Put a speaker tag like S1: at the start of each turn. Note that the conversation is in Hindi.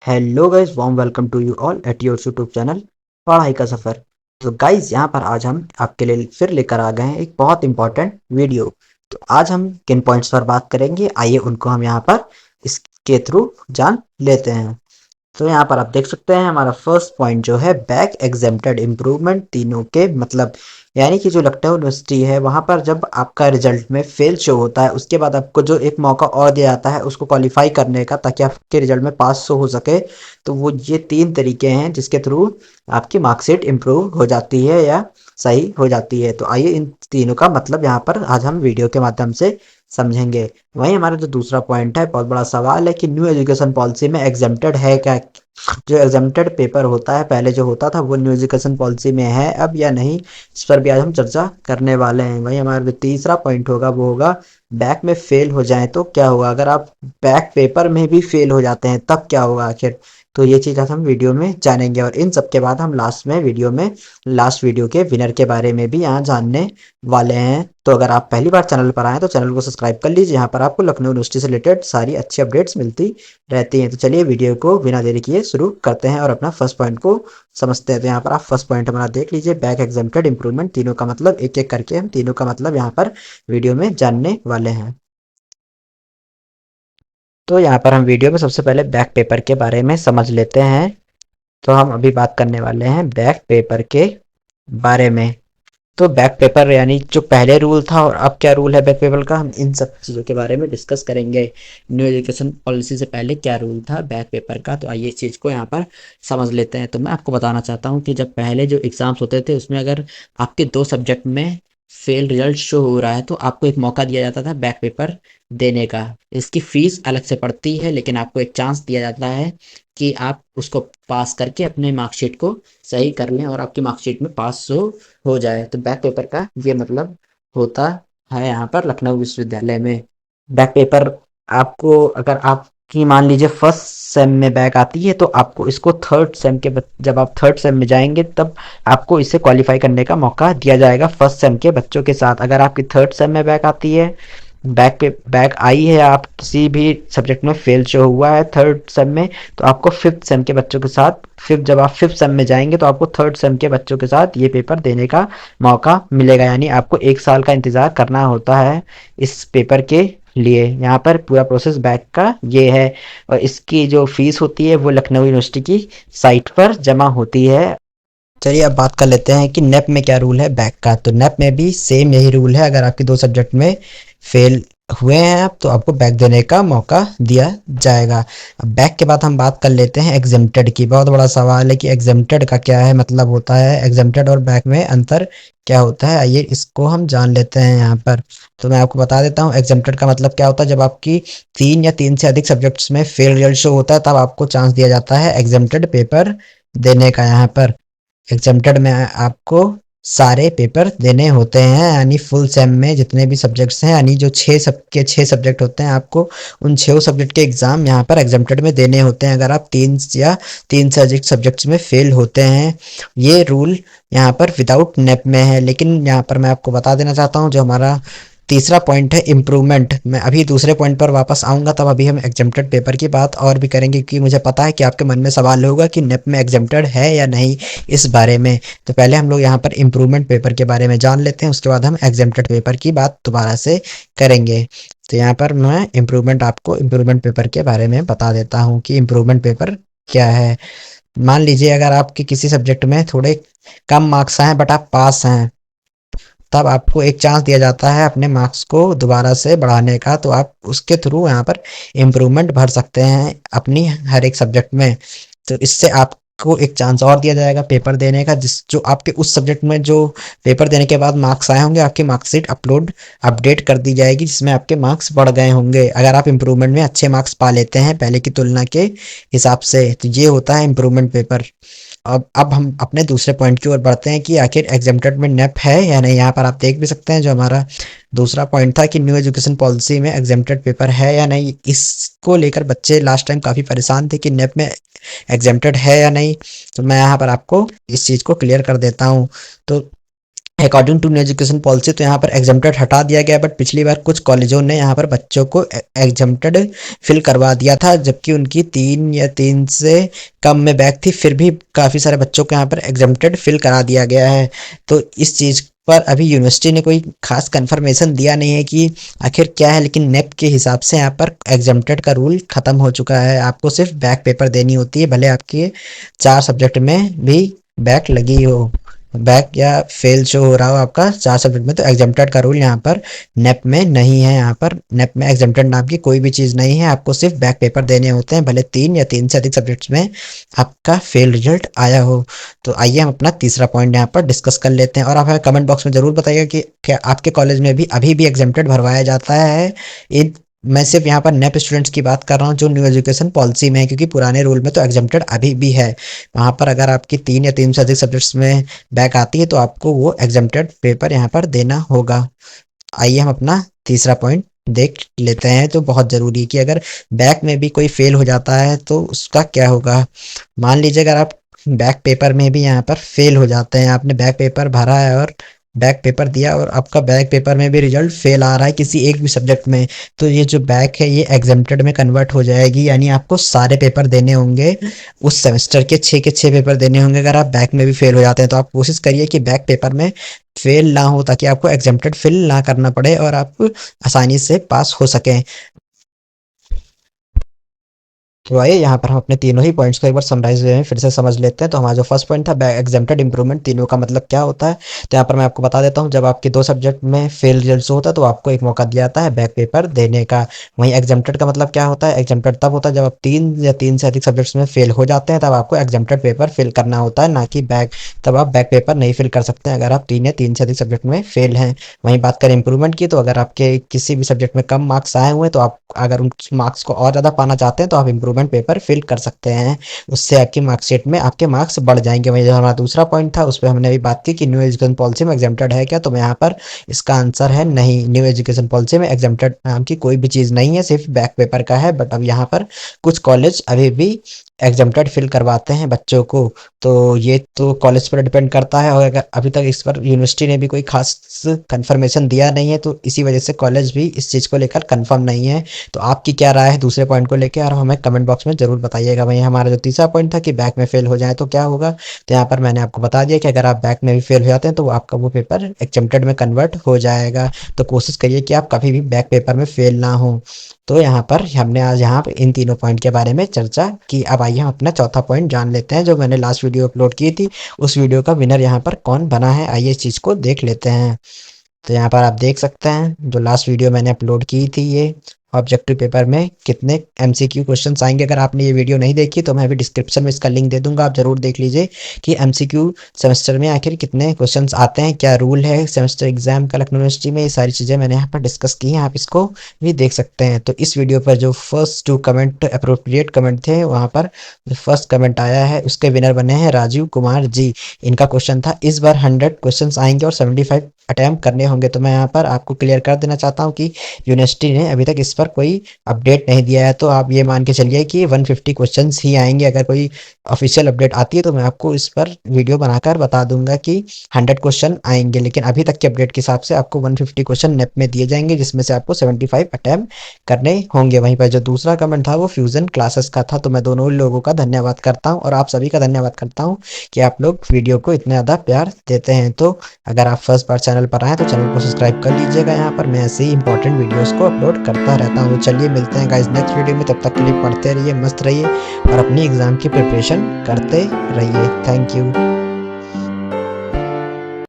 S1: Hello guys, warm welcome to you all at your YouTube channel Padhai Ka सफ़र। तो गाइस, यहाँ पर आज हम आपके लिए फिर लेकर आ गए हैं एक बहुत इंपॉर्टेंट वीडियो। तो आज हम किन पॉइंट्स पर बात करेंगे, आइए उनको हम यहाँ पर इसके थ्रू जान लेते हैं। तो यहाँ पर आप देख सकते हैं हमारा फर्स्ट पॉइंट जो है बैक एग्जेम्प्टेड इम्प्रूवमेंट तीनों के मतलब, यानी कि जो लखनऊ यूनिवर्सिटी है वहाँ पर जब आपका रिजल्ट में फेल शो होता है उसके बाद आपको जो एक मौका और दिया जाता है उसको क्वालिफाई करने का, ताकि आपके रिजल्ट में पास शो हो सके। तो वो ये तीन तरीके हैं जिसके थ्रू आपकी मार्कशीट इम्प्रूव हो जाती है या सही हो जाती है। तो आइए इन तीनों का मतलब यहाँ पर आज हम वीडियो के माध्यम से समझेंगे। वहीं हमारा जो दूसरा पॉइंट है, बहुत बड़ा सवाल है कि न्यू एजुकेशन पॉलिसी में एग्जेम्प्टेड है क्या। जो एग्जेम्प्टेड पेपर होता है पहले जो होता था वो न्यू एजुकेशन पॉलिसी में है अब या नहीं, इस पर भी आज हम चर्चा करने वाले हैं। वहीं हमारा जो तीसरा पॉइंट होगा वो होगा बैक में फेल हो जाए तो क्या होगा, अगर आप बैक पेपर में भी फेल हो जाते हैं तब क्या होगा आखिर। तो ये चीज़ आज हम वीडियो में जानेंगे और इन सब के बाद हम लास्ट में वीडियो में लास्ट वीडियो के विनर के बारे में भी यहाँ जानने वाले हैं। तो अगर आप पहली बार चैनल पर आए तो चैनल को सब्सक्राइब कर लीजिए, यहाँ पर आपको लखनऊ यूनिवर्सिटी से रिलेटेड सारी अच्छी अपडेट्स मिलती रहती हैं। तो चलिए वीडियो को बिना देरी किए शुरू करते हैं और अपना फर्स्ट पॉइंट को समझते हैं। तो यहाँ पर आप फर्स्ट पॉइंट हमारा देख लीजिए, बैक एग्जेम्प्टेड इम्प्रूवमेंट तीनों का मतलब एक एक करके हम तीनों का मतलब यहाँ पर वीडियो में जानने वाले हैं। तो यहाँ पर हम वीडियो में सबसे पहले बैक पेपर के बारे में समझ लेते हैं। तो हम अभी बात करने वाले हैं बैक पेपर के बारे में। तो बैक पेपर यानी जो पहले रूल था और अब क्या रूल है बैक पेपर का, हम इन सब चीज़ों के बारे में डिस्कस करेंगे। न्यू एजुकेशन पॉलिसी से पहले क्या रूल था बैक पेपर का, तो आइए इस चीज़ को यहाँ पर समझ लेते हैं। तो मैं आपको बताना चाहता हूँ कि जब पहले जो एग्ज़ाम्स होते थे उसमें अगर आपके दो सब्जेक्ट में फेल रिजल्ट शो हो रहा है तो आपको एक मौका दिया जाता था बैक पेपर देने का। इसकी फीस अलग से पड़ती है लेकिन आपको एक चांस दिया जाता है कि आप उसको पास करके अपने मार्कशीट को सही कर लें और आपकी मार्कशीट में पास हो जाए। तो बैक पेपर का ये मतलब होता है यहाँ पर लखनऊ विश्वविद्यालय में। बैक पेपर आपको, अगर आपकी मान लीजिए फर्स्ट सेम में बैक आती है तो आपको इसको थर्ड सेम के जब आप थर्ड सेम में जाएंगे तब आपको इसे क्वालिफाई करने का मौका दिया जाएगा फर्स्ट सेम के बच्चों के साथ। अगर आपकी थर्ड सेम में बैक आती है, बैक आई है, आप किसी भी सब्जेक्ट में फेल शो हुआ है थर्ड सेम में, तो आपको फिफ्थ सेम के बच्चों के साथ फिफ्थ जब आप फिफ्थ सेम में जाएंगे तो आपको थर्ड सेम के बच्चों के साथ ये पेपर देने का मौका मिलेगा। यानी आपको एक साल का इंतज़ार करना होता है इस पेपर के लिए। यहाँ पर पूरा प्रोसेस बैक का ये है और इसकी जो फीस होती है वो लखनऊ यूनिवर्सिटी की साइट पर जमा होती है। चलिए अब बात कर लेते हैं कि नेप में क्या रूल है बैक का। तो नेप में भी सेम यही रूल है, अगर आपके दो सब्जेक्ट में फेल हुए हैं आप तो आपको बैक देने का मौका दिया जाएगा। अब बैक के बाद हम बात कर लेते हैं एग्जेम्प्टेड की। बहुत बड़ा सवाल है कि एग्जेम्प्टेड का क्या है मतलब होता है, एग्जेम्प्टेड और बैक में अंतर क्या होता है, आइए इसको हम जान लेते हैं यहाँ पर। तो मैं आपको बता देता हूँ एग्जेम्प्टेड का मतलब क्या होता है। जब आपकी तीन या तीन से अधिक सब्जेक्ट्स में फेल रिजल्ट शो होता है तब आपको चांस दिया जाता है एग्जेम्प्टेड पेपर देने का। यहाँ पर एग्जेम्प्टेड में आपको सारे पेपर देने होते हैं, यानी फुल सेम में जितने भी सब्जेक्ट्स हैं, यानी जो छः सब्जेक्ट होते हैं आपको उन छः सब्जेक्ट के एग्ज़ाम यहाँ पर एग्जेम्प्टेड में देने होते हैं अगर आप तीन से अधिक सब्जेक्ट्स में फेल होते हैं। ये रूल यहाँ पर विदाउट नेप में है। लेकिन यहाँ पर मैं आपको बता देना चाहता हूँ जो हमारा तीसरा पॉइंट है इम्प्रूवमेंट, मैं अभी दूसरे पॉइंट पर वापस आऊँगा तब अभी हम एग्जेम्प्टेड पेपर की बात और भी करेंगे क्योंकि मुझे पता है कि आपके मन में सवाल होगा कि नेप में एग्जेम्प्टेड है या नहीं इस बारे में। तो पहले हम लोग यहाँ पर इम्प्रूवमेंट पेपर के बारे में जान लेते हैं, उसके बाद हम एग्जेम्प्टेड पेपर की बात दोबारा से करेंगे। तो यहाँ पर मैं आपको इम्प्रूवमेंट पेपर के बारे में बता देता हूँ कि इम्प्रूवमेंट पेपर क्या है। मान लीजिए अगर आपके किसी सब्जेक्ट में थोड़े कम मार्क्स आए बट आप पास हैं, तब आपको एक चांस दिया जाता है अपने मार्क्स को दोबारा से बढ़ाने का। तो आप उसके थ्रू यहाँ पर इम्प्रूवमेंट भर सकते हैं अपनी हर एक सब्जेक्ट में। तो इससे आपको एक चांस और दिया जाएगा पेपर देने का, जिस जो आपके उस सब्जेक्ट में जो पेपर देने के बाद मार्क्स आए होंगे आपकी मार्कशीट अपडेट कर दी जाएगी जिसमें आपके मार्क्स बढ़ गए होंगे अगर आप इम्प्रूवमेंट में अच्छे मार्क्स पा लेते हैं पहले की तुलना के हिसाब से। तो ये होता है इम्प्रूवमेंट पेपर। अब हम अपने दूसरे पॉइंट की ओर बढ़ते हैं कि आखिर एग्जेम्प्टेड में नेप है या नहीं। यहाँ पर आप देख भी सकते हैं जो हमारा दूसरा पॉइंट था कि न्यू एजुकेशन पॉलिसी में एग्जेम्प्टेड पेपर है या नहीं, इसको लेकर बच्चे लास्ट टाइम काफ़ी परेशान थे कि नेप में एग्जेम्प्टेड है या नहीं। तो मैं यहाँ पर आपको इस चीज़ को क्लियर कर देता हूँ। तो according to new education policy तो यहाँ पर एग्जम्प्टेड हटा दिया गया, बट पिछली बार कुछ कॉलेजों ने यहाँ पर बच्चों को एग्जम्प्टेड फिल करवा दिया था, जबकि उनकी 3 से कम में बैक थी, फिर भी काफ़ी सारे बच्चों को यहाँ पर एग्जम्प्टेड फिल करा दिया गया है। तो इस चीज़ पर अभी यूनिवर्सिटी ने कोई खास कंफर्मेशन दिया नहीं है कि आखिर क्या है, लेकिन नेप के हिसाब से यहाँ पर एग्जम्प्टेड का रूल खत्म हो चुका है। आपको सिर्फ बैक पेपर देनी होती है, भले आपके 4 सब्जेक्ट में भी बैक लगी हो, बैक या फेल शो हो रहा हो आपका 4 सब्जेक्ट में, तो एग्जम्प्टेड का रूल यहाँ पर नेप में नहीं है। यहाँ पर नेप में एग्जम्प्टेड नाम की कोई भी चीज़ नहीं है, आपको सिर्फ बैक पेपर देने होते हैं, भले 3 या 3 से अधिक सब्जेक्ट्स में आपका फेल रिजल्ट आया हो। तो आइए हम अपना तीसरा पॉइंट यहाँ पर डिस्कस कर लेते हैं, और आप हमें कमेंट बॉक्स में ज़रूर बताइएगा कि क्या आपके कॉलेज में भी अभी भी एग्जम्प्टेड भरवाया जाता है। इन मैं सिर्फ यहाँ पर नेप स्टूडेंट्स की बात कर रहा हूँ जो न्यू एजुकेशन पॉलिसी में है, क्योंकि पुराने रूल में तो एग्जम्प्टेड अभी भी है। वहाँ पर अगर आपकी 3 या 3 से अधिक सब्जेक्ट्स में बैक आती है तो आपको वो एग्जम्प्टेड पेपर यहाँ पर देना होगा। आइए हम अपना तीसरा पॉइंट देख लेते हैं, तो बहुत ज़रूरी है कि अगर बैक में भी कोई फेल हो जाता है तो उसका क्या होगा। मान लीजिए अगर आप बैक पेपर में भी यहाँ पर फेल हो जाते हैं, आपने बैक पेपर भरा है और बैक पेपर दिया और आपका बैक पेपर में भी रिजल्ट फेल आ रहा है किसी एक भी सब्जेक्ट में, तो ये जो बैक है ये एग्जम्प्टेड में कन्वर्ट हो जाएगी, यानी आपको सारे पेपर देने होंगे, उस सेमेस्टर के 6 के 6 पेपर देने होंगे। अगर आप बैक में भी फेल हो जाते हैं तो आप कोशिश करिए कि बैक पेपर में फेल ना हो, ताकि आपको एग्जम्प्टेड फिल ना करना पड़े और आप आसानी से पास हो सकें। तो आइए यहाँ पर हम अपने तीनों ही पॉइंट्स को एक बार समराइज में फिर से समझ लेते हैं। तो हमारा जो फर्स्ट पॉइंट था एग्जम्प्टेड इंप्रूवमेंट, तीनों का मतलब क्या होता है, तो यहाँ पर मैं आपको बता देता हूँ। जब आपके 2 सब्जेक्ट में फेल रिजल्ट होता है तो आपको एक मौका दिया जाता है बैक पेपर देने का। वहीं एग्जम्प्टेड का मतलब क्या होता है, एग्जम्प्टेड तब होता है जब आप 3 या 3 से अधिक सब्जेक्ट्स में फेल हो जाते हैं, तब आपको एग्जम्प्टेड पेपर फिल करना होता है, ना कि बैक। तब आप बैक पेपर नहीं फिल कर सकते हैं अगर आप 3 या 3 से अधिक सब्जेक्ट में फेल हैं। वहीं बात करें इंप्रूवमेंट की, तो अगर आपके किसी भी सब्जेक्ट में कम मार्क्स आए हुए हैं तो आप अगर उन मार्क्स को और ज़्यादा पाना चाहते हैं तो आप इंप्रूवमेंट पेपर फिल कर सकते हैं, उससे आपकी मार्कशीट में आपके मार्क्स बढ़ जाएंगे। वहीं जो हमारा दूसरा पॉइंट था उस पर हमने अभी बात की कि न्यू एजुकेशन पॉलिसी में एग्जम्प्टेड है क्या, तो मैं यहाँ पर इसका आंसर है नहीं। न्यू एजुकेशन पॉलिसी में एग्जम्प्टेड नाम की कोई भी चीज़ नहीं है, सिर्फ बैक पेपर का है। बट अब यहाँ पर कुछ कॉलेज अभी भी एग्जम्प्टेड फिल करवाते हैं बच्चों को, तो ये तो कॉलेज पर डिपेंड करता है, और अगर अभी तक इस पर यूनिवर्सिटी ने भी कोई खास कंफर्मेशन दिया नहीं है, तो इसी वजह से कॉलेज भी इस चीज़ को लेकर कंफर्म नहीं है। तो आपकी क्या राय है दूसरे पॉइंट को लेकर, और हमें कमेंट बॉक्स में ज़रूर बताइएगा। वहीं हमारा जो तीसरा पॉइंट था कि बैक में फेल हो जाए तो क्या होगा, तो यहाँ पर मैंने आपको बता दिया कि अगर आप बैक में भी फेल हो जाते हैं तो आपका वो पेपर एग्जम्प्टेड में कन्वर्ट हो जाएगा। तो कोशिश करिए कि आप कभी भी बैक पेपर में फेल ना हो। तो यहाँ पर हमने आज यहाँ पर इन तीनों पॉइंट के बारे में चर्चा की। अब आइए हम अपना चौथा पॉइंट जान लेते हैं, जो मैंने लास्ट वीडियो अपलोड की थी, उस वीडियो का विनर यहाँ पर कौन बना है। आइए इस चीज़ को देख लेते हैं। तो यहाँ पर आप देख सकते हैं जो लास्ट वीडियो मैंने अपलोड की थी, ये ऑब्जेक्टिव पेपर में कितने एमसीक्यू क्वेश्चंस आएंगे। अगर आपने ये वीडियो नहीं देखी तो मैं अभी डिस्क्रिप्शन में इसका लिंक दे दूंगा, आप जरूर देख लीजिए कि एमसीक्यू सेमेस्टर में आखिर कितने क्वेश्चंस आते हैं, क्या रूल है सेमेस्टर एग्जाम का लखनऊ यूनिवर्सिटी में। ये सारी चीज़ें मैंने यहाँ पर डिस्कस की हैं, आप इसको भी देख सकते हैं। तो इस वीडियो पर जो फर्स्ट 2 कमेंट अप्रोप्रिएट कमेंट थे, वहाँ पर जो फर्स्ट कमेंट आया है उसके विनर बने हैं राजीव कुमार जी। इनका क्वेश्चन था इस बार 100 क्वेश्चंस आएंगे और 75 अटैम्प्ट करने होंगे। तो मैं यहाँ पर आपको क्लियर कर देना चाहता हूँ कि यूनिवर्सिटी ने अभी तक इस पर कोई अपडेट नहीं दिया है, तो आप ये मान के चलिए कि 150 क्वेश्चंस ही आएंगे। अगर कोई ऑफिशियल अपडेट आती है तो मैं आपको इस पर वीडियो बनाकर बता दूंगा कि 100 क्वेश्चन आएंगे, लेकिन अभी तक के अपडेट के हिसाब से आपको 150 क्वेश्चन नेप में दिए जाएंगे, जिसमें से आपको 75 अटैम्प्ट करने होंगे। वहीं पर जो दूसरा कमेंट था वो फ्यूजन क्लासेस का था। तो मैं दोनों लोगों का धन्यवाद करता हूँ और आप सभी का धन्यवाद करता हूँ कि आप लोग वीडियो को इतना ज़्यादा प्यार देते हैं। तो अगर आप फर्स्ट बार चैनल पर आए तो चैनल को सब्सक्राइब कर लीजिएगा, यहाँ पर मैं ऐसे ही इंपॉर्टेंट वीडियोस को अपलोड करता रहता हूँ। तो चलिए मिलते हैं गाइस नेक्स्ट वीडियो में, तब तक के लिए पढ़ते रहिए, मस्त रहिए और अपनी एग्ज़ाम की प्रिपरेशन करते रहिए। Thank you.